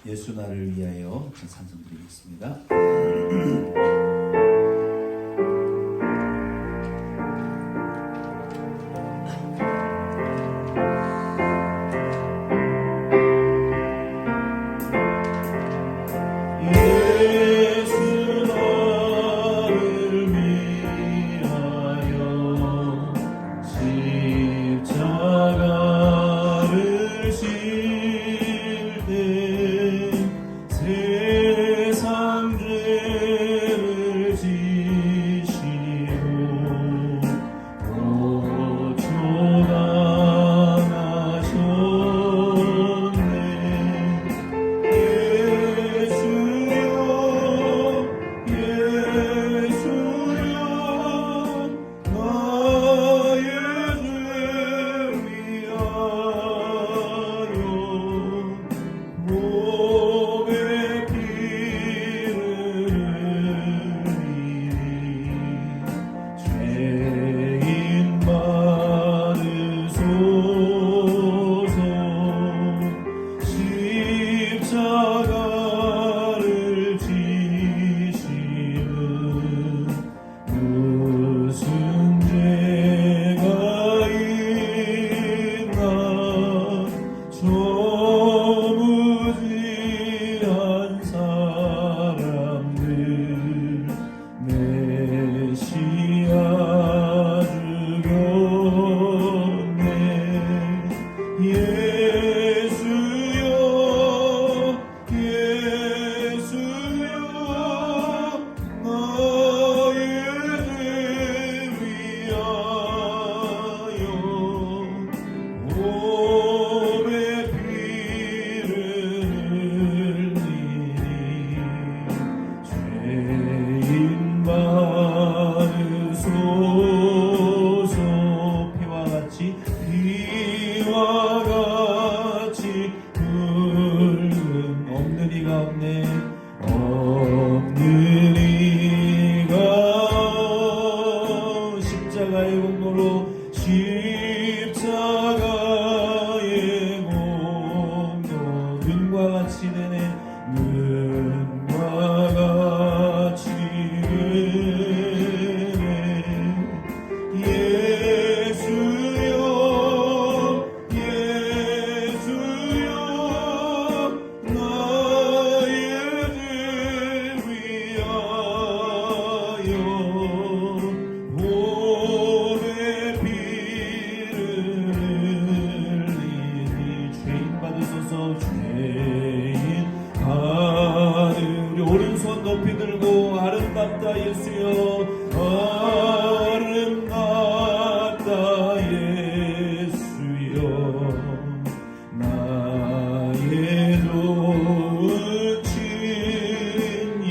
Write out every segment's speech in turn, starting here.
예수 나를 위하여 찬송드리겠습니다.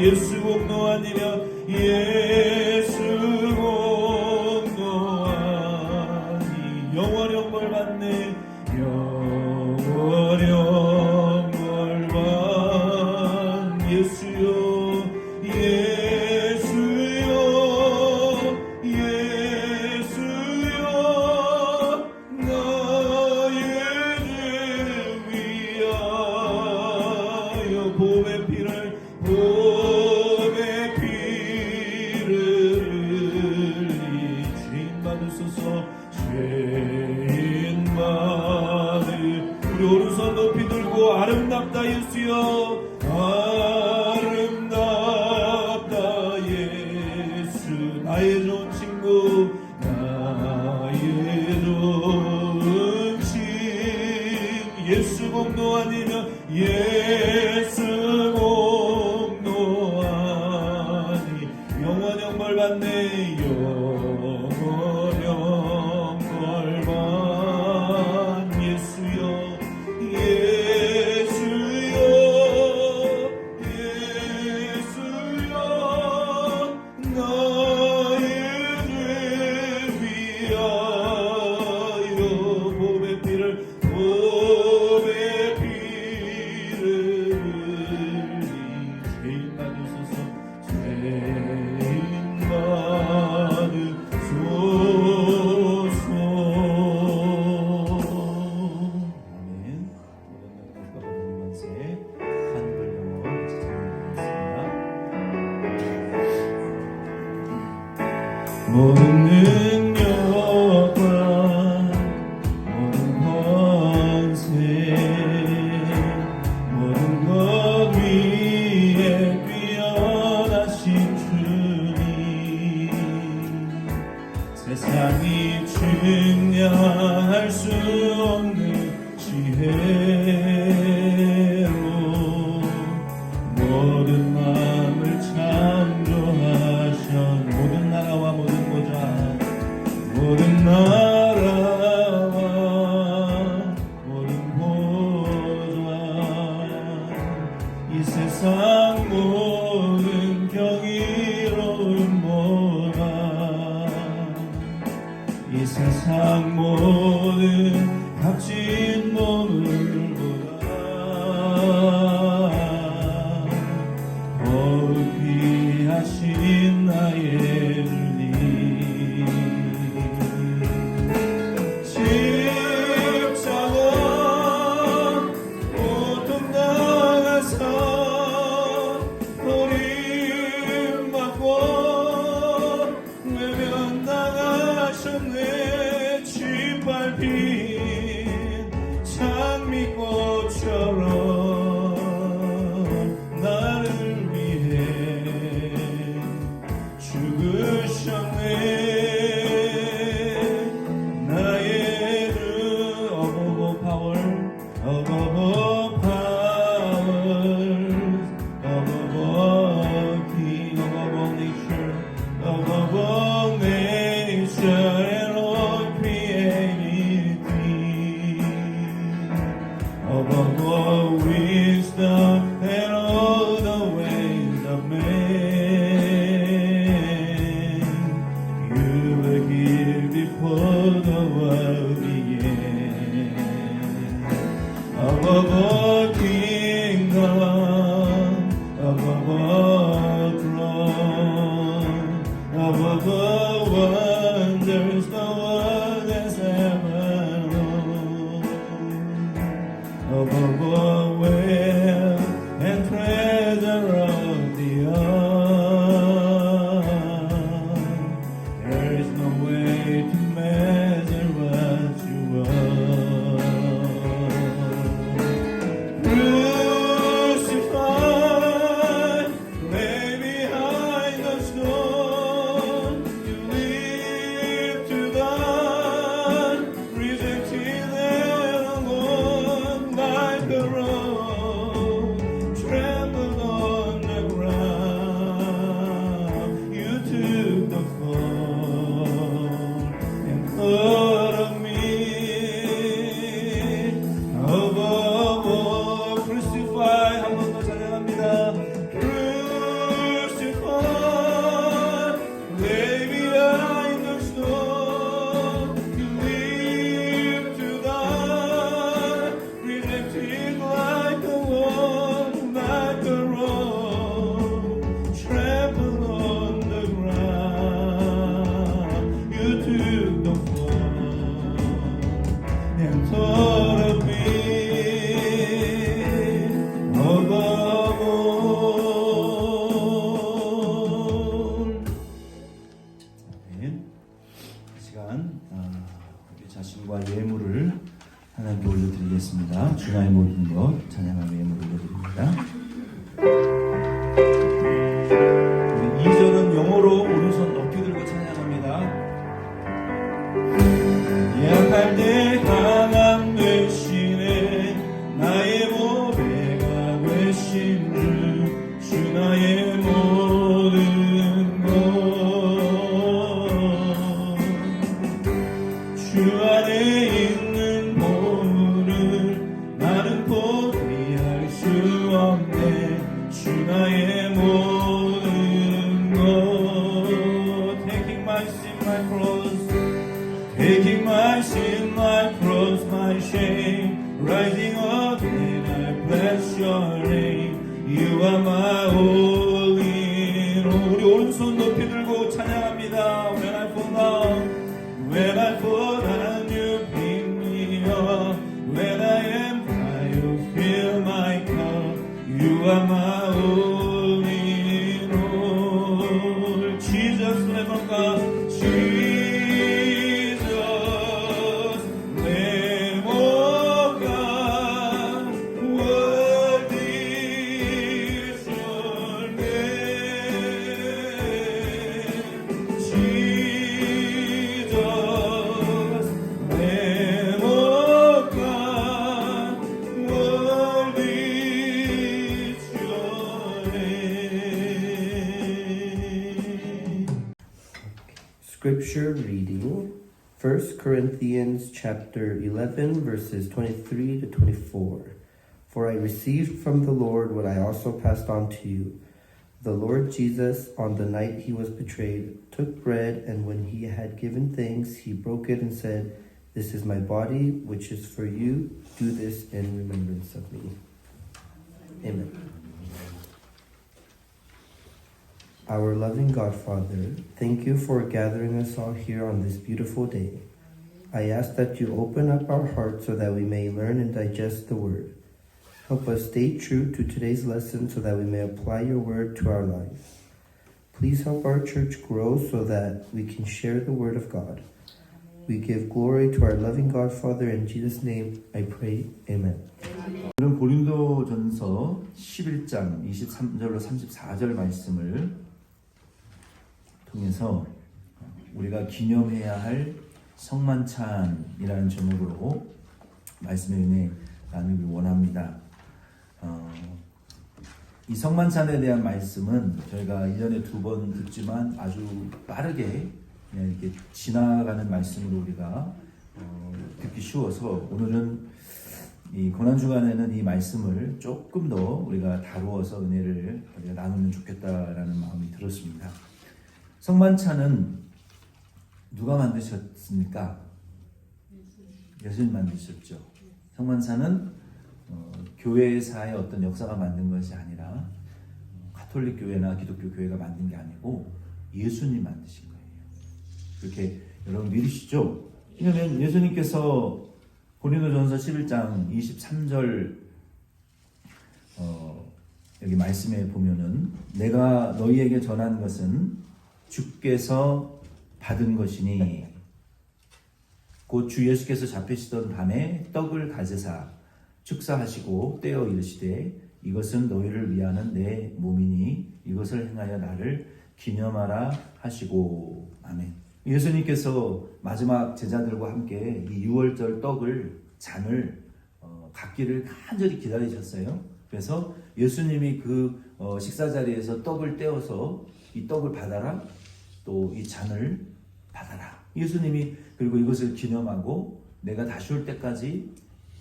예수 공로 아니면 예수 공로 아니 영원히 벌 받네 영원히 벌 받 예수여 예수여 예수여 나의 죄 위하여 봄의 피를 죄인 받으 우리 오른손 높이 들고 아름답다 예수여 아름답다 예수 나의 좋은 친구 나의 좋은 친 예수 공로 아니면 예수 공로 아니 영원히 벌 받네 예수여 모든 능력과 모든 권세 모든 것 위에 뛰어나신 주님 세상이 측량할 수 없는 지혜로 모든 마음을 창조하신 모든 나라와 모든 보좌 모든 나라와 모든 보좌 이 세상 모든 경이로운 보다 이 세상 모든 값진 몸을보다 거룩 귀하신 나의 주님 십자가 고통당하사 버림받고 외면당하셨네 짓밟힌 장미꽃처럼 나를 위해 죽으셨네 나의 주 of all power of all powers of all king of all nature of all nature and all created things of all wisdom and all the ways of man you were here before the world began above all kingdom above all throne above all wonders the world has ever known above all wealth and treasure of the earth there is no way to measure what you are crucified lay behind the stone you live to die rejected and alone like a rose trampled on the ground you took the fall and thought of me above all crucified 한 번 더 찬양합니다 crucified lay behind the stone you live to die rejected like a one like a rose trampled on the ground you took the fall and thought of me above all. 네. 이 시간 우리 자신과 예물을 하나님께 올려드리겠습니다. 주나의 모든 것 찬양하며 예물을 올려드립니다. 우리 2절은 영어로 오른손 높이 들고 찬양합니다. 약할 때 강함 되시네 나의 보배가 되신 주 나의 모든 것 주 안에 있는 보물을 나는 포기할 수 없네 주 나의 모든 것 Taking my sin, my cross Taking my sin, my cross, my shame Rising again, I bless your name You are my all in all 우리 오른손 높이 들고 찬양합니다 When I fall down When I fall down you pick me up When I am tired you fill my cup You are my all in all Jesus never God Scripture reading 1 Corinthians chapter 11 verses 23 to 24. For I received from the Lord what I also passed on to you. The Lord Jesus, on the night he was betrayed, took bread, and when he had given thanks, he broke it and said, "This is my body, which is for you. Do this in remembrance of me." Amen. Our loving God, Father, thank you for gathering us all here on this beautiful day. I ask that you open up our hearts so that we may learn and digest the word. Help us stay true to today's lesson so that we may apply your word to our lives. Please help our church grow so that we can share the word of God. We give glory to our loving God, Father. In Jesus' name I pray. Amen. 오늘은 고린도전서 11장 23절로 34절 말씀을 통해서 우리가 기념해야 할 성만찬이라는 제목으로 말씀의 은혜 나누기 원합니다. 이 성만찬에 대한 말씀은 저희가 1년에 2번 듣지만 아주 빠르게 그냥 이렇게 지나가는 말씀으로 우리가 듣기 쉬워서 오늘은 이 고난주간에는 이 말씀을 조금 더 우리가 다루어서 은혜를 우리가 나누면 좋겠다라는 마음이 들었습니다. 성만찬은 누가 만드셨습니까? 예수님 만드셨죠. 성만찬은 교회사의 어떤 역사가 만든 것이 아니라 가톨릭 교회나 기독교 교회가 만든 게 아니고 예수님 만드신 거예요. 그렇게 여러분 믿으시죠? 왜냐하면 예수님께서 고린도전서 11장 23절 여기 말씀에 보면은 내가 너희에게 전한 것은 주께서 받은 것이니 곧 주 예수께서 잡히시던 밤에 떡을 가지사 축사하시고 떼어 이르시되 이것은 너희를 위하는 내 몸이니 이것을 행하여 나를 기념하라 하시고. 아멘. 예수님께서 마지막 제자들과 함께 이 유월절 떡을 잔을 갖기를 간절히 기다리셨어요. 그래서 예수님이 그 식사 자리에서 떡을 떼어서 이 떡을 받아라, 또 이 잔을 받아라. 예수님이 그리고 이것을 기념하고 내가 다시 올 때까지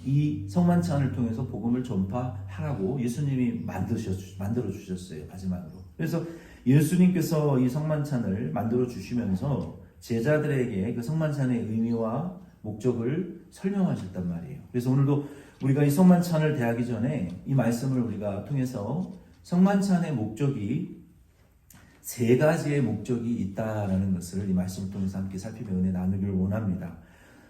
이 성만찬을 통해서 복음을 전파하라고 예수님이 만들어 주셨어요. 마지막으로. 그래서 예수님께서 이 성만찬을 만들어 주시면서 제자들에게 그 성만찬의 의미와 목적을 설명하셨단 말이에요. 그래서 오늘도 우리가 이 성만찬을 대하기 전에 이 말씀을 우리가 통해서 성만찬의 목적이 3가지의 목적이 있다라는 것을 이 말씀을 통해서 함께 살피며 은혜 나누기를 원합니다.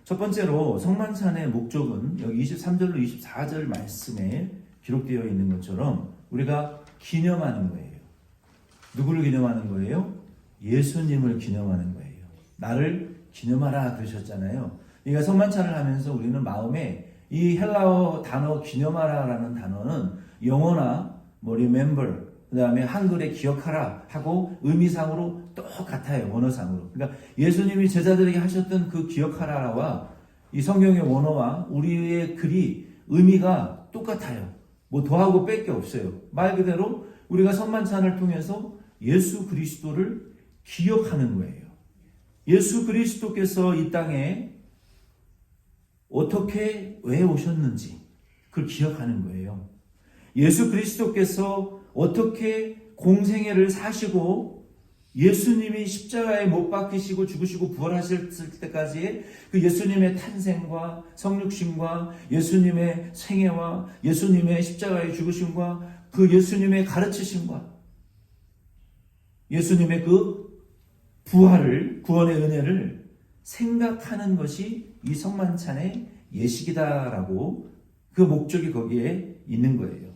첫 번째로 성만찬의 목적은 여기 23절로 24절 말씀에 기록되어 있는 것처럼 우리가 기념하는 거예요. 누구를 기념하는 거예요? 예수님을 기념하는 거예요. 나를 기념하라 그러셨잖아요. 그러니까 성만찬을 하면서 우리는 마음에 이 헬라어 단어 기념하라라는 단어는 영어나 remember 그 다음에 한글에 기억하라 하고 의미상으로 똑같아요. 원어상으로. 그러니까 예수님이 제자들에게 하셨던 그 기억하라와 이 성경의 원어와 우리의 글이 의미가 똑같아요. 뭐 더하고 뺄 게 없어요. 말 그대로 우리가 성만찬을 통해서 예수 그리스도를 기억하는 거예요. 예수 그리스도께서 이 땅에 어떻게 왜 오셨는지 그걸 기억하는 거예요. 예수 그리스도께서 어떻게 공생애를 사시고 예수님이 십자가에 못 박히시고 죽으시고 부활하셨을 때까지의 그 예수님의 탄생과 성육신과 예수님의 생애와 예수님의 십자가의 죽으심과 그 예수님의 가르치심과 예수님의 그 부활을, 구원의 은혜를 생각하는 것이 이 성만찬의 예식이다라고 그 목적이 거기에 있는 거예요.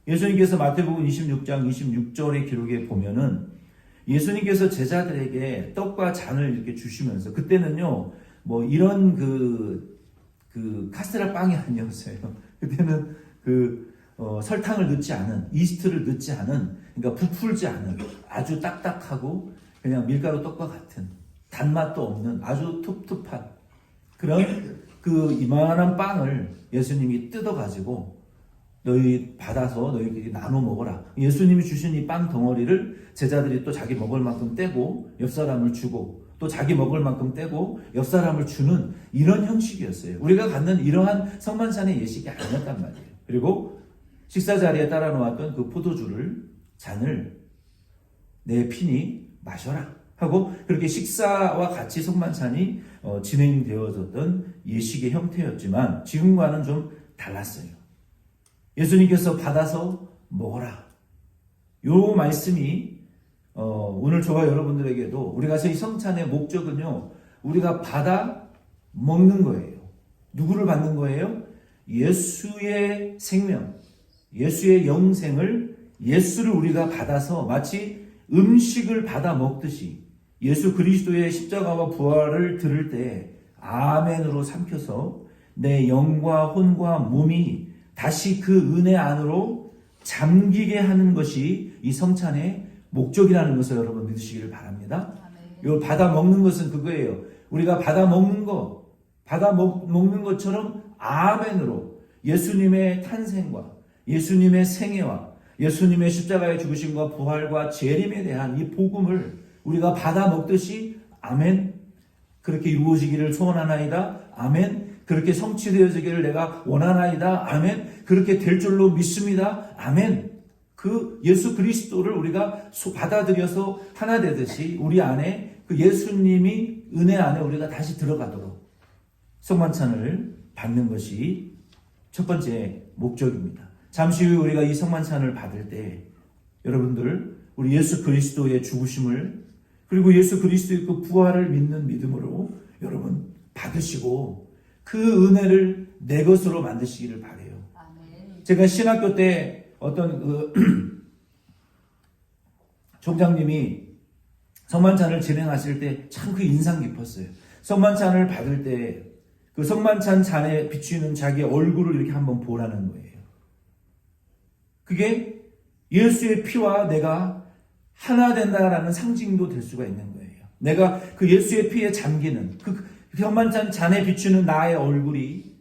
예수님께서 마태복음 26장 26절의 기록에 보면은 예수님께서 제자들에게 떡과 잔을 이렇게 주시면서 그때는요 뭐 이런 그 카스테라 빵이 아니었어요. 그때는 설탕을 넣지 않은, 이스트를 넣지 않은, 그러니까 부풀지 않은 아주 딱딱하고 그냥 밀가루 떡과 같은 단맛도 없는 아주 텁텁한 그런 그 이만한 빵을 예수님이 뜯어가지고 너희 받아서 너희들이 나눠 먹어라. 예수님이 주신 이 빵 덩어리를 제자들이 또 자기 먹을 만큼 떼고 옆 사람을 주고 또 자기 먹을 만큼 떼고 옆 사람을 주는 이런 형식이었어요. 우리가 갖는 이러한 성만찬의 예식이 아니었단 말이에요. 그리고 식사 자리에 따라 놓았던 그 포도주를 잔을 내 피니 마셔라 하고 그렇게 식사와 같이 성만찬이 진행되어졌던 예식의 형태였지만 지금과는 좀 달랐어요. 예수님께서 받아서 먹어라. 요 말씀이 오늘 저와 여러분들에게도 우리가 이 성찬의 목적은요, 우리가 받아 먹는 거예요. 누구를 받는 거예요? 예수의 생명, 예수의 영생을, 예수를 우리가 받아서 마치 음식을 받아 먹듯이 예수 그리스도의 십자가와 부활을 들을 때 아멘으로 삼켜서 내 영과 혼과 몸이 다시 그 은혜 안으로 잠기게 하는 것이 이 성찬의 목적이라는 것을 여러분 믿으시기를 바랍니다. 요 받아 먹는 것은 그거예요. 우리가 받아 먹는 거, 받아 먹는 것처럼 아멘으로 예수님의 탄생과 예수님의 생애와 예수님의 십자가의 죽으심과 부활과 재림에 대한 이 복음을 우리가 받아 먹듯이 아멘, 그렇게 이루어지기를 소원하나이다. 아멘, 그렇게 성취되어지기를 내가 원하나이다. 아멘, 그렇게 될 줄로 믿습니다. 아멘. 그 예수 그리스도를 우리가 받아들여서 하나 되듯이 우리 안에 그 예수님이 은혜 안에 우리가 다시 들어가도록 성만찬을 받는 것이 첫 번째 목적입니다. 잠시 후 우리가 이 성만찬을 받을 때 여러분들 우리 예수 그리스도의 죽으심을 그리고 예수 그리스도의 그 부활을 믿는 믿음으로 여러분 받으시고 그 은혜를 내 것으로 만드시기를 바라요. 아멘. 제가 신학교 때 어떤 총장님이 성만찬을 진행하실 때 참 그 인상 깊었어요. 성만찬을 받을 때 그 성만찬 잔에 비추는 자기 얼굴을 이렇게 한번 보라는 거예요. 그게 예수의 피와 내가 하나 된다라는 상징도 될 수가 있는 거예요. 내가 그 예수의 피에 잠기는 그 성만찬 잔에 비추는 나의 얼굴이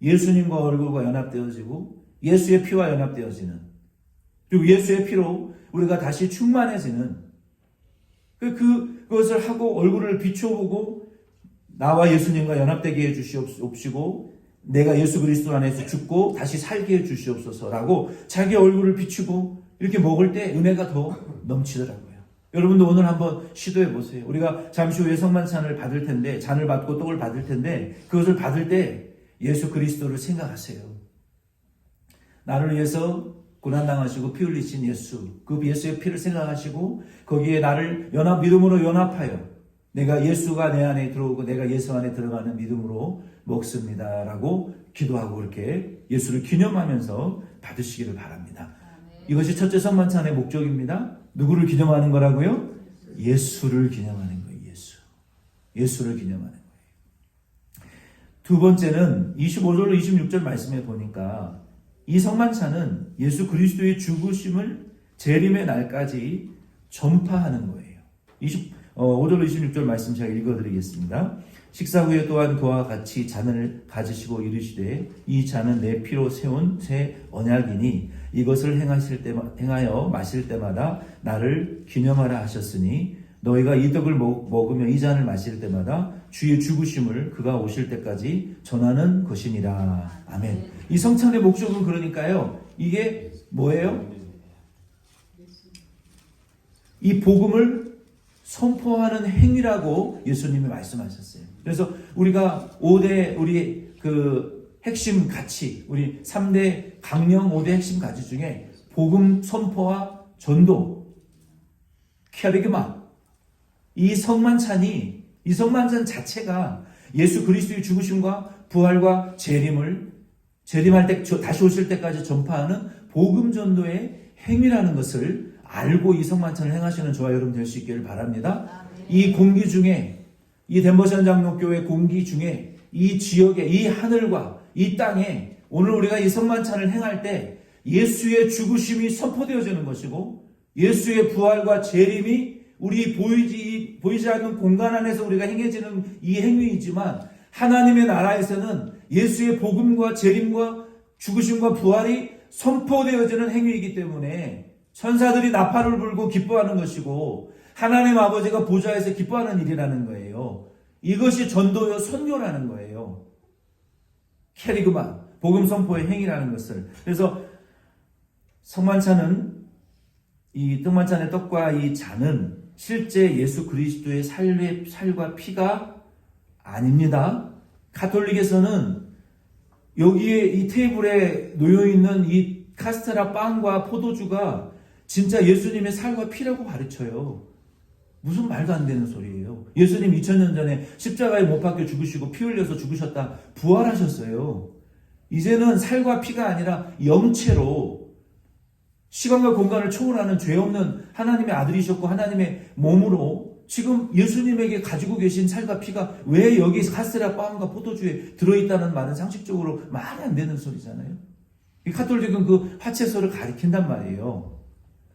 예수님과 얼굴과 연합되어지고 예수의 피와 연합되어지는, 그리고 예수의 피로 우리가 다시 충만해지는 그것을 하고 얼굴을 비춰보고 나와 예수님과 연합되게 해주시옵시고 내가 예수 그리스도 안에서 죽고 다시 살게 해주시옵소서라고 자기 얼굴을 비추고 이렇게 먹을 때 은혜가 더 넘치더라고요. 여러분도 오늘 한번 시도해 보세요. 우리가 잠시 후에 성만찬을 받을 텐데, 잔을 받고 떡을 받을 텐데 그것을 받을 때 예수 그리스도를 생각하세요. 나를 위해서 고난당하시고 피 흘리신 예수, 그 예수의 피를 생각하시고 거기에 나를 믿음으로 연합하여 내가 예수가 내 안에 들어오고 내가 예수 안에 들어가는 믿음으로 먹습니다라고 기도하고 이렇게 예수를 기념하면서 받으시기를 바랍니다. 이것이 첫째 성만찬의 목적입니다. 누구를 기념하는 거라고요? 예수를 기념하는 거예요. 예수를 기념하는 거예요. 두 번째는 25절로 26절 말씀에 보니까 이 성만찬은 예수 그리스도의 죽으심을 재림의 날까지 전파하는 거예요. 5절로 26절 말씀 제가 읽어드리겠습니다. 식사 후에 또한 그와 같이 잔을 가지시고 이르시되 이 잔은 내 피로 세운 새 언약이니 이것을 행하여 마실 때마다 나를 기념하라 하셨으니 너희가 이 떡을 먹으며 이 잔을 마실 때마다 주의 죽으심을 그가 오실 때까지 전하는 것이니라. 아멘. 이 성찬의 목적은 그러니까요, 이게 뭐예요? 이 복음을 선포하는 행위라고 예수님이 말씀하셨어요. 그래서 우리가 5대 우리 그 핵심 가치, 우리 3대 강령 5대 핵심 가치 중에 복음 선포와 전도, 캐리그마, 이 성만찬 자체가 예수 그리스도의 죽으심과 부활과 재림할 때 다시 오실 때까지 전파하는 복음 전도의 행위라는 것을 알고 이 성만찬을 행하시는 저와 여러분 될 수 있기를 바랍니다. 이 공기 중에, 이 덴버션 장로교회 공기 중에, 이 지역에, 이 하늘과 이 땅에 오늘 우리가 이 성만찬을 행할 때 예수의 죽으심이 선포되어지는 것이고 예수의 부활과 재림이 우리 보이지 않는 공간 안에서 우리가 행해지는 이 행위이지만 하나님의 나라에서는 예수의 복음과 재림과 죽으심과 부활이 선포되어지는 행위이기 때문에 천사들이 나팔을 불고 기뻐하는 것이고 하나님 아버지가 보좌에서 기뻐하는 일이라는 거예요. 이것이 전도요 선교라는 거예요. 캐리그마, 복음 선포의 행위라는 것을. 그래서 성만찬은, 이 떡만찬의 떡과 이 잔은 실제 예수 그리스도의 살과 피가 아닙니다. 가톨릭에서는 여기에 이 테이블에 놓여있는 이 카스테라 빵과 포도주가 진짜 예수님의 살과 피라고 가르쳐요. 무슨 말도 안 되는 소리예요. 예수님 2000년 전에 십자가에 못 박혀 죽으시고 피 흘려서 죽으셨다 부활하셨어요. 이제는 살과 피가 아니라 영체로 시간과 공간을 초월하는 죄 없는 하나님의 아들이셨고 하나님의 몸으로 지금 예수님에게 가지고 계신 살과 피가 왜 여기 카스테라 빵과 포도주에 들어있다는 말은 상식적으로 말이 안 되는 소리잖아요. 이 카톨릭은 그 화채소를 가리킨단 말이에요.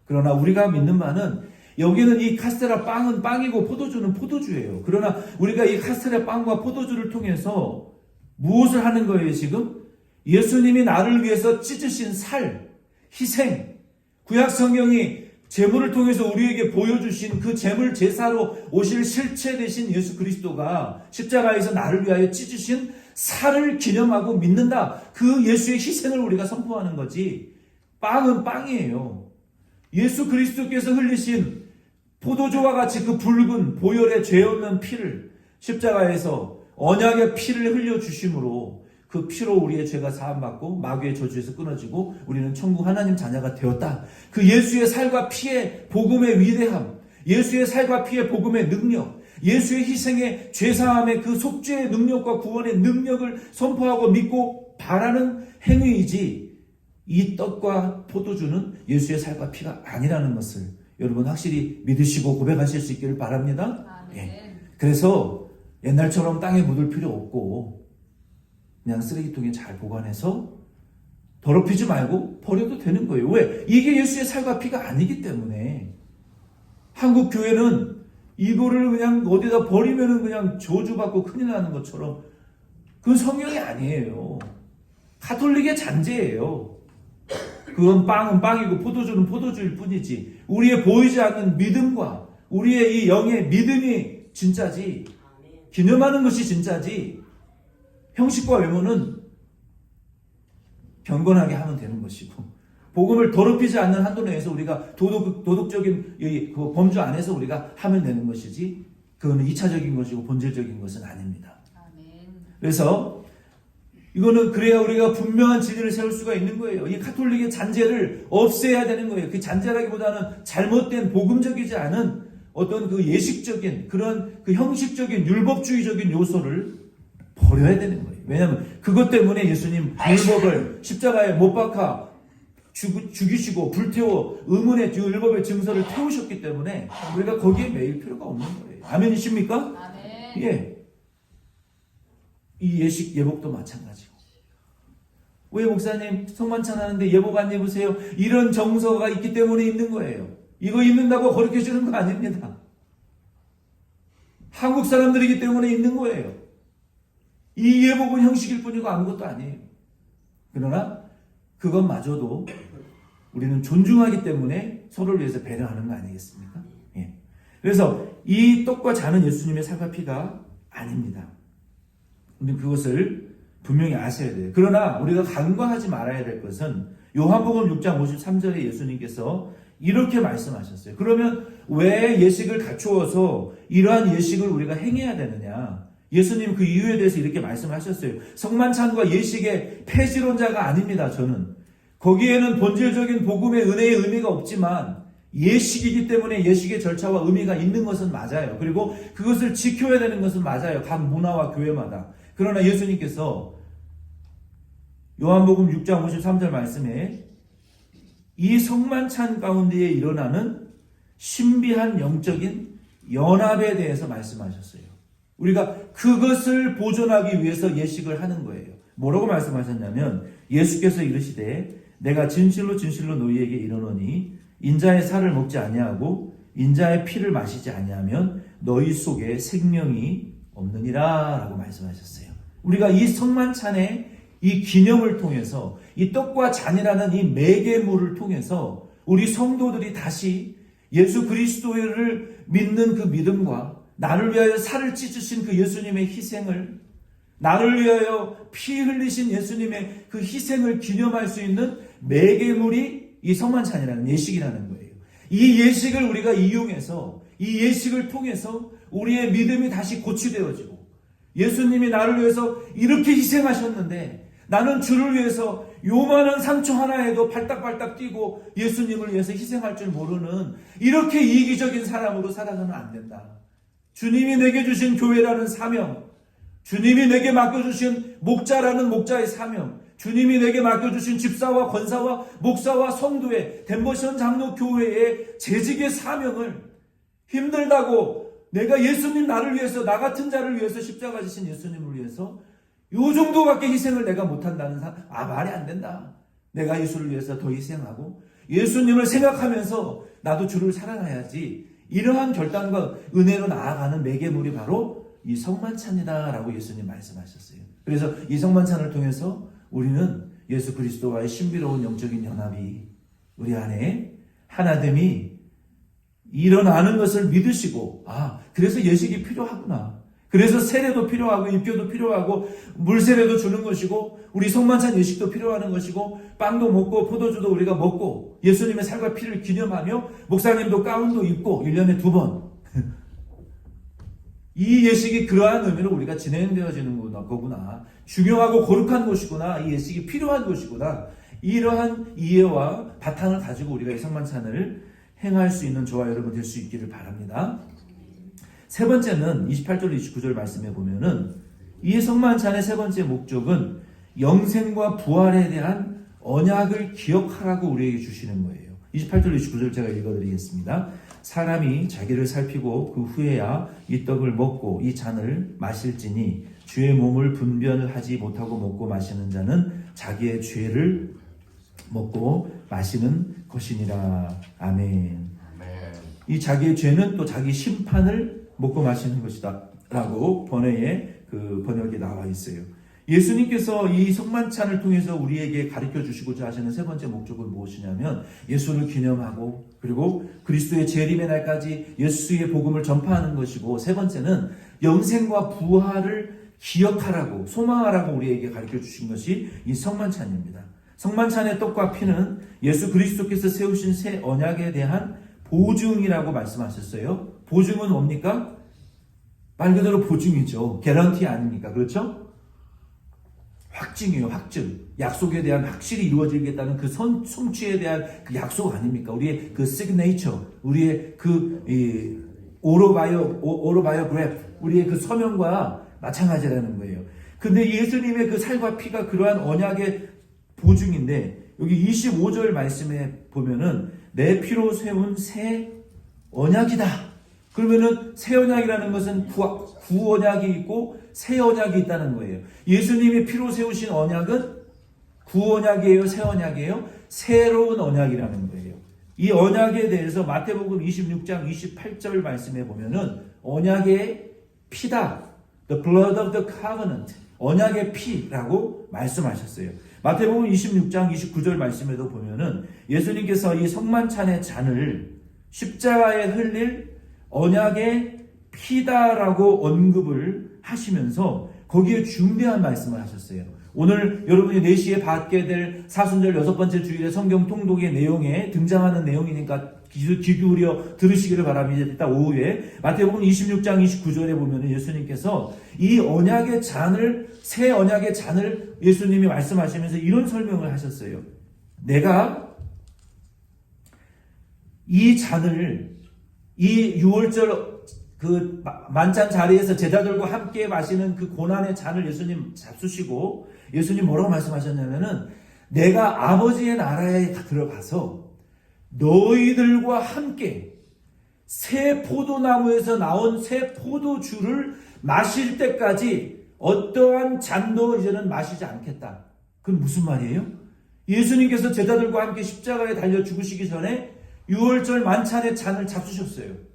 그러나 우리가 믿는 바는 여기는 이 카스테라 빵은 빵이고 포도주는 포도주예요. 그러나 우리가 이 카스테라 빵과 포도주를 통해서 무엇을 하는 거예요 지금? 예수님이 나를 위해서 찢으신 살, 희생, 구약 성경이 제물을 통해서 우리에게 보여주신 그 제물 제사로 오실 실체 되신 예수 그리스도가 십자가에서 나를 위하여 찢으신 살을 기념하고 믿는다. 그 예수의 희생을 우리가 선포하는 거지. 빵은 빵이에요. 예수 그리스도께서 흘리신 포도주와 같이 그 붉은 보혈의 죄 없는 피를 십자가에서 언약의 피를 흘려주심으로 그 피로 우리의 죄가 사함받고 마귀의 저주에서 끊어지고 우리는 천국 하나님 자녀가 되었다. 그 예수의 살과 피의 복음의 위대함, 예수의 살과 피의 복음의 능력, 예수의 희생의 죄사함의 그 속죄의 능력과 구원의 능력을 선포하고 믿고 바라는 행위이지, 이 떡과 포도주는 예수의 살과 피가 아니라는 것을 여러분 확실히 믿으시고 고백하실 수 있기를 바랍니다. 예. 그래서 옛날처럼 땅에 묻을 필요 없고 그냥 쓰레기통에 잘 보관해서 더럽히지 말고 버려도 되는 거예요. 왜? 이게 예수의 살과 피가 아니기 때문에. 한국 교회는 이거를 그냥 어디다 버리면은 그냥 저주받고 큰일 나는 것처럼, 그건 성경이 아니에요. 가톨릭의 잔재예요. 그건 빵은 빵이고 포도주는 포도주일 뿐이지, 우리의 보이지 않는 믿음과 우리의 이 영의 믿음이 진짜지, 기념하는 것이 진짜지, 형식과 외모는 경건하게 하면 되는 것이고, 복음을 더럽히지 않는 한도 내에서 우리가 도덕적인 그 범주 안에서 우리가 하면 되는 것이지, 그거는 2차적인 것이고 본질적인 것은 아닙니다. 그래서 이거는 그래야 우리가 분명한 진리를 세울 수가 있는 거예요. 이 가톨릭의 잔재를 없애야 되는 거예요. 그 잔재라기보다는 잘못된 복음적이지 않은 어떤 그 예식적인 그런 그 형식적인 율법주의적인 요소를 버려야 되는 거예요. 왜냐하면 그것 때문에 예수님 율법을 십자가에 못 박아 죽이시고 불태워 의문의 율법의 증서를 태우셨기 때문에 우리가 거기에 매일 필요가 없는 거예요. 아멘이십니까? 아멘. 예. 이 예식 예복도 마찬가지고. 왜 목사님 성만찬 하는데 예복 안 입으세요? 이런 정서가 있기 때문에 입는 거예요. 이거 입는다고 거룩해 주는 거 아닙니다. 한국 사람들이기 때문에 입는 거예요. 이 예복은 형식일 뿐이고 아무것도 아니에요. 그러나 그것마저도 우리는 존중하기 때문에 서로를 위해서 배려하는 거 아니겠습니까? 예. 그래서 이 떡과 잔은 예수님의 살과 피가 아닙니다. 우리는 그것을 분명히 아셔야 돼요. 그러나 우리가 간과하지 말아야 될 것은 요한복음 6장 53절에 예수님께서 이렇게 말씀하셨어요. 그러면 왜 예식을 갖추어서 이러한 예식을 우리가 행해야 되느냐? 예수님 그 이유에 대해서 이렇게 말씀하셨어요. 성만찬과 예식의 폐지론자가 아닙니다. 저는 거기에는 본질적인 복음의 은혜의 의미가 없지만 예식이기 때문에 예식의 절차와 의미가 있는 것은 맞아요. 그리고 그것을 지켜야 되는 것은 맞아요. 각 문화와 교회마다. 그러나 예수님께서 요한복음 6장 53절 말씀에 이 성만찬 가운데에 일어나는 신비한 영적인 연합에 대해서 말씀하셨어요. 우리가 그것을 보존하기 위해서 예식을 하는 거예요. 뭐라고 말씀하셨냐면 예수께서 이르시되 내가 진실로 진실로 너희에게 이르노니 인자의 살을 먹지 아니하고 인자의 피를 마시지 아니하면 너희 속에 생명이 없느니라 라고 말씀하셨어요. 우리가 이 성만찬의 이 기념을 통해서 이 떡과 잔이라는 이 매개물을 통해서 우리 성도들이 다시 예수 그리스도를 믿는 그 믿음과 나를 위하여 살을 찢으신 그 예수님의 희생을, 나를 위하여 피 흘리신 예수님의 그 희생을 기념할 수 있는 매개물이 이 성만찬이라는 예식이라는 거예요. 이 예식을 우리가 이용해서, 이 예식을 통해서 우리의 믿음이 다시 고치되어지고, 예수님이 나를 위해서 이렇게 희생하셨는데 나는 주를 위해서 요만한 상처 하나에도 발딱발딱 뛰고 예수님을 위해서 희생할 줄 모르는 이렇게 이기적인 사람으로 살아서는 안 된다. 주님이 내게 주신 교회라는 사명, 주님이 내게 맡겨주신 목자라는 목자의 사명, 주님이 내게 맡겨주신 집사와 권사와 목사와 성도의 덴버션 장로 교회의 재직의 사명을 힘들다고 내가 예수님 나를 위해서, 나 같은 자를 위해서 십자가 지신 예수님을 위해서 요 정도밖에 희생을 내가 못한다는 말이 안 된다. 내가 예수를 위해서 더 희생하고 예수님을 생각하면서 나도 주를 사랑해야지. 이러한 결단과 은혜로 나아가는 매개물이 바로 이 성만찬이다라고 예수님 말씀하셨어요. 그래서 이 성만찬을 통해서 우리는 예수 그리스도와의 신비로운 영적인 연합이 우리 안에 하나됨이 일어나는 것을 믿으시고, 그래서 예식이 필요하구나. 그래서 세례도 필요하고 입교도 필요하고 물세례도 주는 것이고 우리 성만찬 예식도 필요한 것이고 빵도 먹고 포도주도 우리가 먹고 예수님의 살과 피를 기념하며 목사님도 가운도 입고 1년에 2번 이 예식이 그러한 의미로 우리가 진행되어지는 거구나. 중요하고 거룩한 것이구나. 이 예식이 필요한 것이구나. 이러한 이해와 바탕을 가지고 우리가 이 성만찬을 행할 수 있는 저와 여러분 될 수 있기를 바랍니다. 세 번째는 28절 29절 말씀에 보면은 이 성만찬의 세 번째 목적은 영생과 부활에 대한 언약을 기억하라고 우리에게 주시는 거예요. 28절 29절 제가 읽어드리겠습니다. 사람이 자기를 살피고 그 후에야 이 떡을 먹고 이 잔을 마실지니 주의 몸을 분별하지 못하고 먹고 마시는 자는 자기의 죄를 먹고 마시는 것이니라. 아멘. 이 자기의 죄는 또 자기 심판을 먹고 마시는 것이다 라고 번역에 나와 있어요. 예수님께서 이 성만찬을 통해서 우리에게 가르쳐 주시고자 하시는 세 번째 목적은 무엇이냐면 예수를 기념하고 그리고 그리스도의 재림의 날까지 예수의 복음을 전파하는 것이고, 세 번째는 영생과 부활을 기억하라고 소망하라고 우리에게 가르쳐 주신 것이 이 성만찬입니다. 성만찬의 떡과 피는 예수 그리스도께서 세우신 새 언약에 대한 보증이라고 말씀하셨어요. 보증은 뭡니까? 말 그대로 보증이죠. 개런티 아닙니까? 그렇죠? 확증이에요. 확증. 약속에 대한 확실히 이루어지겠다는 그 성취에 대한 그 약속 아닙니까? 우리의 그 시그네이처, 우리의 그 오로바이오그래프, 우리의 그 서명과 마찬가지라는 거예요. 근데 예수님의 그 살과 피가 그러한 언약의 보증인데, 여기 25절 말씀에 보면은 내 피로 세운 새 언약이다. 그러면은 새 언약이라는 것은 구 언약이 있고 새 언약이 있다는 거예요. 예수님이 피로 세우신 언약은 구 언약이에요, 새 언약이에요? 새로운 언약이라는 거예요. 이 언약에 대해서 마태복음 26장 28절 말씀에 보면은 언약의 피다. The blood of the covenant. 언약의 피라고 말씀하셨어요. 마태복음 26장 29절 말씀에도 보면은 예수님께서 이 성만찬의 잔을 십자가에 흘릴 언약의 피다라고 언급을 하시면서 거기에 중대한 말씀을 하셨어요. 오늘 여러분이 4시에 받게 될 사순절 6번째 주일의 성경 통독의 내용에 등장하는 내용이니까 귀 기울여 들으시기를 바랍니다. 이따 오후에 마태복음 26장 29절에 보면 예수님께서 이 언약의 잔을, 새 언약의 잔을 예수님이 말씀하시면서 이런 설명을 하셨어요. 내가 이 잔을, 이 6월절 그 만찬 자리에서 제자들과 함께 마시는 그 고난의 잔을 예수님 잡수시고 예수님 뭐라고 말씀하셨냐면은 내가 아버지의 나라에 들어가서 너희들과 함께 새 포도나무에서 나온 새 포도주를 마실 때까지 어떠한 잔도 이제는 마시지 않겠다. 그건 무슨 말이에요? 예수님께서 제자들과 함께 십자가에 달려 죽으시기 전에 6월절 만찬의 잔을 잡수셨어요.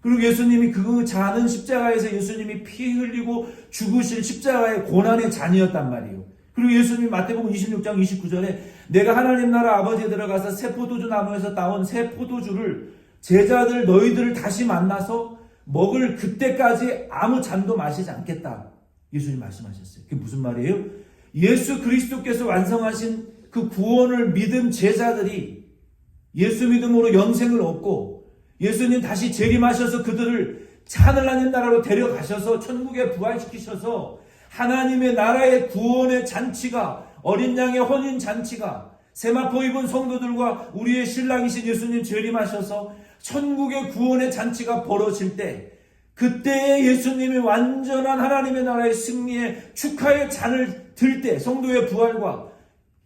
그리고 예수님이 그 잔은 십자가에서 예수님이 피 흘리고 죽으실 십자가의 고난의 잔이었단 말이에요. 그리고 예수님이 마태복음 26장 29절에 내가 하나님 나라 아버지에 들어가서 새 포도주 나무에서 따온 새 포도주를 제자들 너희들을 다시 만나서 먹을 그때까지 아무 잔도 마시지 않겠다. 예수님 말씀하셨어요. 그게 무슨 말이에요? 예수 그리스도께서 완성하신 그 구원을 믿은 제자들이 예수 믿음으로 영생을 얻고 예수님 다시 재림하셔서 그들을 하늘나님 나라로 데려가셔서 천국에 부활시키셔서 하나님의 나라의 구원의 잔치가, 어린 양의 혼인 잔치가, 세마포 입은 성도들과 우리의 신랑이신 예수님 재림하셔서 천국의 구원의 잔치가 벌어질 때, 그때에 예수님이 완전한 하나님의 나라의 승리의 축하의 잔을 들 때, 성도의 부활과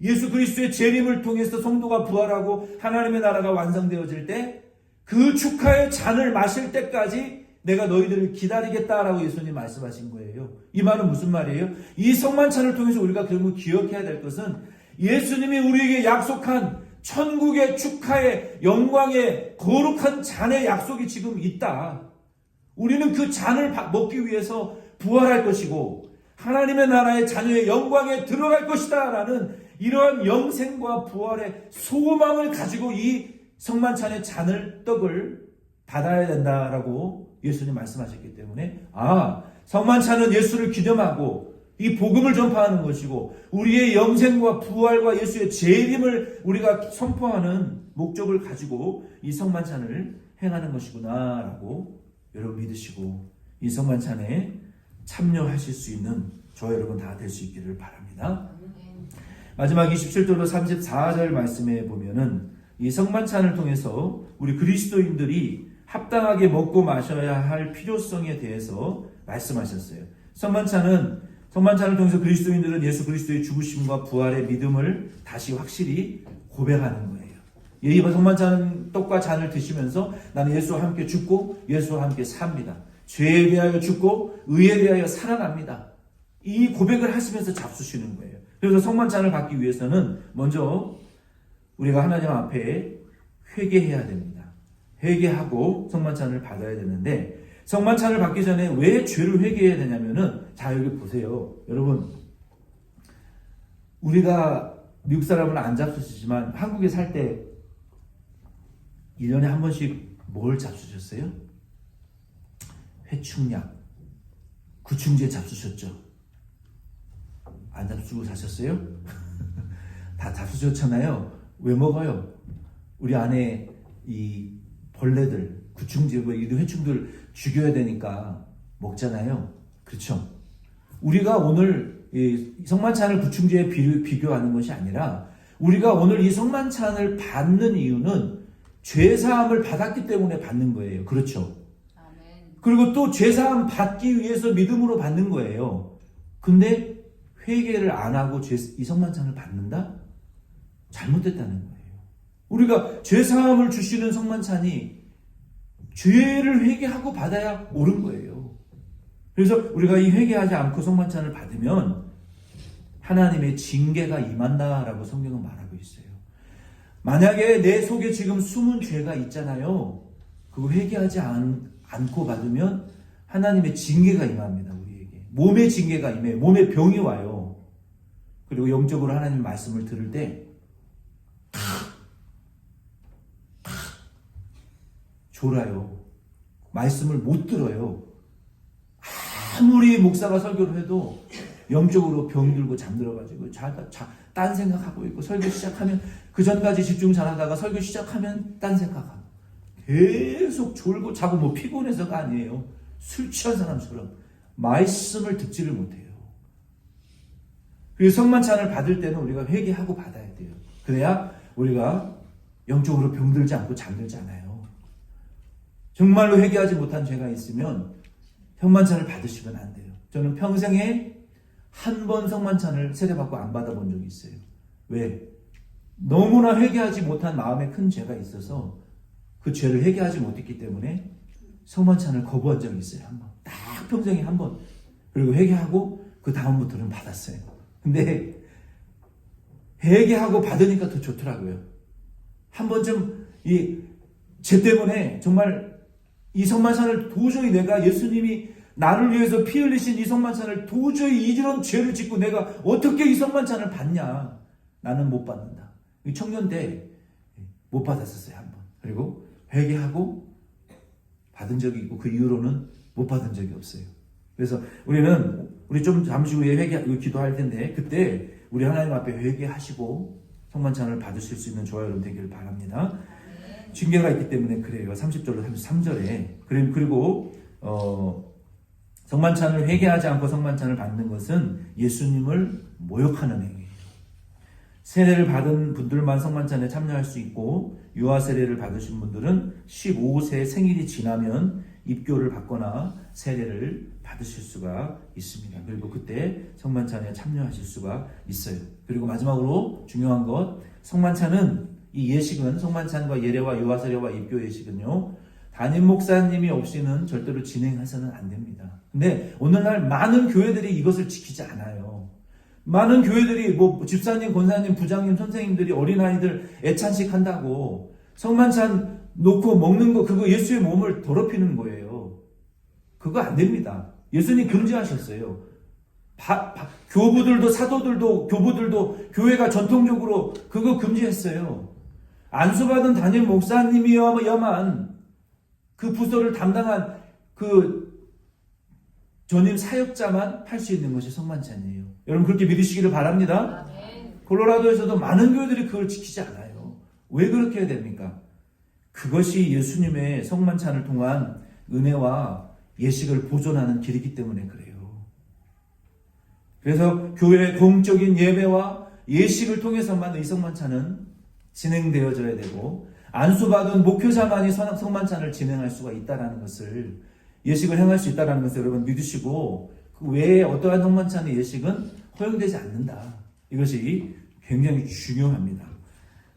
예수 그리스도의 재림을 통해서 성도가 부활하고 하나님의 나라가 완성되어질 때, 그 축하의 잔을 마실 때까지 내가 너희들을 기다리겠다라고 예수님 말씀하신 거예요. 이 말은 무슨 말이에요? 이 성만찬을 통해서 우리가 결국 기억해야 될 것은 예수님이 우리에게 약속한 천국의 축하의 영광의 거룩한 잔의 약속이 지금 있다. 우리는 그 잔을 먹기 위해서 부활할 것이고 하나님의 나라의 자녀의 영광에 들어갈 것이다 라는 이러한 영생과 부활의 소망을 가지고 이 성만찬의 잔을, 떡을 받아야 된다라고 예수님 말씀하셨기 때문에, 성만찬은 예수를 기념하고 이 복음을 전파하는 것이고 우리의 영생과 부활과 예수의 재림을 우리가 선포하는 목적을 가지고 이 성만찬을 행하는 것이구나 라고 여러분 믿으시고 이 성만찬에 참여하실 수 있는 저 여러분 다 될 수 있기를 바랍니다. 마지막 27절로 34절 말씀에 보면은 이 성만찬을 통해서 우리 그리스도인들이 합당하게 먹고 마셔야 할 필요성에 대해서 말씀하셨어요. 성만찬을 통해서 그리스도인들은 예수 그리스도의 죽으심과 부활의 믿음을 다시 확실히 고백하는 거예요. 이 성만찬 떡과 잔을 드시면서 나는 예수와 함께 죽고 예수와 함께 삽니다. 죄에 대하여 죽고 의에 대하여 살아납니다. 이 고백을 하시면서 잡수시는 거예요. 그래서 성만찬을 받기 위해서는 먼저 우리가 하나님 앞에 회개해야 됩니다. 회개하고 성만찬을 받아야 되는데, 성만찬을 받기 전에 왜 죄를 회개해야 되냐면은, 자, 여기 보세요. 여러분, 우리가 미국 사람은 안 잡수시지만 한국에 살 때 1년에 한 번씩 뭘 잡수셨어요? 회충약, 구충제 잡수셨죠? 안 잡수고 사셨어요? 다 잡수셨잖아요. 왜 먹어요? 우리 안에 이 벌레들, 구충제, 이 회충들 죽여야 되니까 먹잖아요. 그렇죠? 우리가 오늘 이 성만찬을 구충제에 비교하는 것이 아니라 우리가 오늘 이 성만찬을 받는 이유는 죄사함을 받았기 때문에 받는 거예요. 그렇죠? 아멘. 그리고 또 죄사함 받기 위해서 믿음으로 받는 거예요. 근데 회개를 안 하고 이 성만찬을 받는다? 잘못됐다는 거예요. 우리가 죄사함을 주시는 성만찬이 죄를 회개하고 받아야 옳은 거예요. 그래서 우리가 이 회개하지 않고 성만찬을 받으면 하나님의 징계가 임한다라고 성경은 말하고 있어요. 만약에 내 속에 지금 숨은 죄가 있잖아요. 그거 회개하지 않고 받으면 하나님의 징계가 임합니다. 우리에게. 몸의 징계가 임해요. 몸에 병이 와요. 그리고 영적으로 하나님 말씀을 들을 때 졸아요. 말씀을 못 들어요. 아무리 목사가 설교를 해도 영적으로 병이 들고 잠들어가지고 딴 생각하고 있고, 설교 시작하면 그 전까지 집중 잘하다가 설교 시작하면 딴 생각하고 계속 졸고 자고, 뭐 피곤해서가 아니에요. 술 취한 사람처럼 말씀을 듣지를 못해요. 그래서 성만찬을 받을 때는 우리가 회개하고 받아야 돼요. 그래야 우리가 영적으로 병들지 않고 잠들지 않아요. 정말로 회개하지 못한 죄가 있으면 성만찬을 받으시면 안 돼요. 저는 평생에 한 번 성만찬을 세례받고 안 받아본 적이 있어요. 왜? 너무나 회개하지 못한 마음에 큰 죄가 있어서 그 죄를 회개하지 못했기 때문에 성만찬을 거부한 적이 있어요. 한 번. 딱 평생에 한 번. 그리고 회개하고 그 다음부터는 받았어요. 근데 회개하고 받으니까 더 좋더라고요. 한 번쯤 이 죄 때문에 정말 이 성만찬을 도저히 내가, 예수님이 나를 위해서 피 흘리신 이 성만찬을 도저히 이런 죄를 짓고 내가 어떻게 이 성만찬을 받냐. 나는 못 받는다. 청년 때 못 받았었어요, 한 번. 그리고 회개하고 받은 적이 있고 그 이후로는 못 받은 적이 없어요. 그래서 우리 좀 잠시 후에 기도할 텐데 그때 우리 하나님 앞에 회개하시고 성만찬을 받으실 수 있는 저와 여러분 되기를 바랍니다. 징계가 있기 때문에 그래요. 30절로 33절에 그리고 성만찬을 회개하지 않고 성만찬을 받는 것은 예수님을 모욕하는 행위예요. 세례를 받은 분들만 성만찬에 참여할 수 있고 유아 세례를 받으신 분들은 15세 생일이 지나면 입교를 받거나 세례를 받으실 수가 있습니다. 그리고 그때 성만찬에 참여하실 수가 있어요. 그리고 마지막으로 중요한 것, 성만찬은 이 예식은 성만찬과 예례와 유아 세례와 입교 예식은요, 담임 목사님이 없이는 절대로 진행해서는 안 됩니다. 근데 오늘날 많은 교회들이 이것을 지키지 않아요. 많은 교회들이 집사님, 권사님, 부장님, 선생님들이 어린아이들 애찬식 한다고 성만찬 놓고 먹는 거 그거 예수의 몸을 더럽히는 거예요. 그거 안 됩니다. 예수님 금지하셨어요. 교부들도 사도들도 교부들도 교회가 전통적으로 그거 금지했어요. 안수받은 담임 목사님이어야만 그 부서를 담당한 그 전임 사역자만 할 수 있는 것이 성만찬이에요. 여러분 그렇게 믿으시기를 바랍니다. 콜로라도에서도 많은 교회들이 그걸 지키지 않아요. 왜 그렇게 해야 됩니까? 그것이 예수님의 성만찬을 통한 은혜와 예식을 보존하는 길이기 때문에 그래요. 그래서 교회의 공적인 예배와 예식을 통해서만 이 성만찬은 진행되어져야 되고 안수받은 목회자만이 성만찬을 진행할 수가 있다는 것을 예식을 행할 수 있다는 것을 여러분 믿으시고 그 외에 어떠한 성만찬의 예식은 허용되지 않는다. 이것이 굉장히 중요합니다.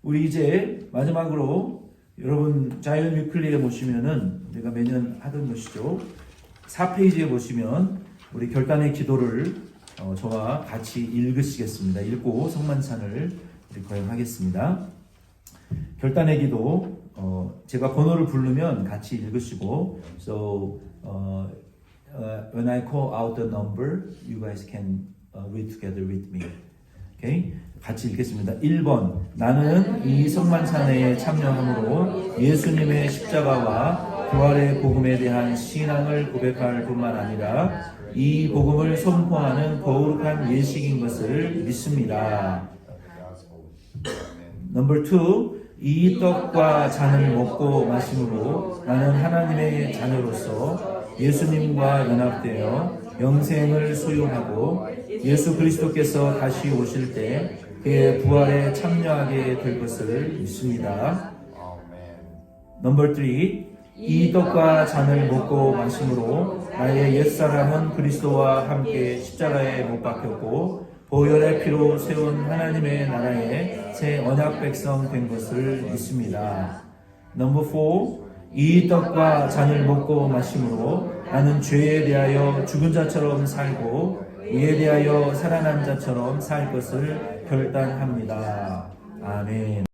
우리 이제 마지막으로 여러분 자연 위클리에 보시면은 우리가 매년 하던 것이죠. 4페이지에 보시면 우리 결단의 기도를 저와 같이 읽으시겠습니다. 읽고 성만찬을 거행하겠습니다. 결단의 기도 제가 번호를 부르면 같이 읽으시고 so when I call out the number you guys can read together with me. Okay? 같이 읽겠습니다. 1번 나는 이 성만찬회에 참여함으로 예수님의 십자가와 부활의 복음에 대한 신앙을 고백할 뿐만 아니라 이 복음을 선포하는 거룩한 예식인 것을 믿습니다. Number 2 이 떡과 잔을 먹고 마심으로 나는 하나님의 자녀로서 예수님과 연합되어 영생을 소유하고 예수 그리스도께서 다시 오실 때 그의 부활에 참여하게 될 것을 믿습니다. Number 3 이 떡과 잔을 먹고 마심으로 나의 옛사람은 그리스도와 함께 십자가에 못 박혔고 보혈의 피로 세운 하나님의 나라의 새 언약 백성 된 것을 믿습니다. Number 4 이 떡과 잔을 먹고 마심으로 나는 죄에 대하여 죽은 자처럼 살고 이에 대하여 살아난 자처럼 살 것을 결단합니다. 아멘.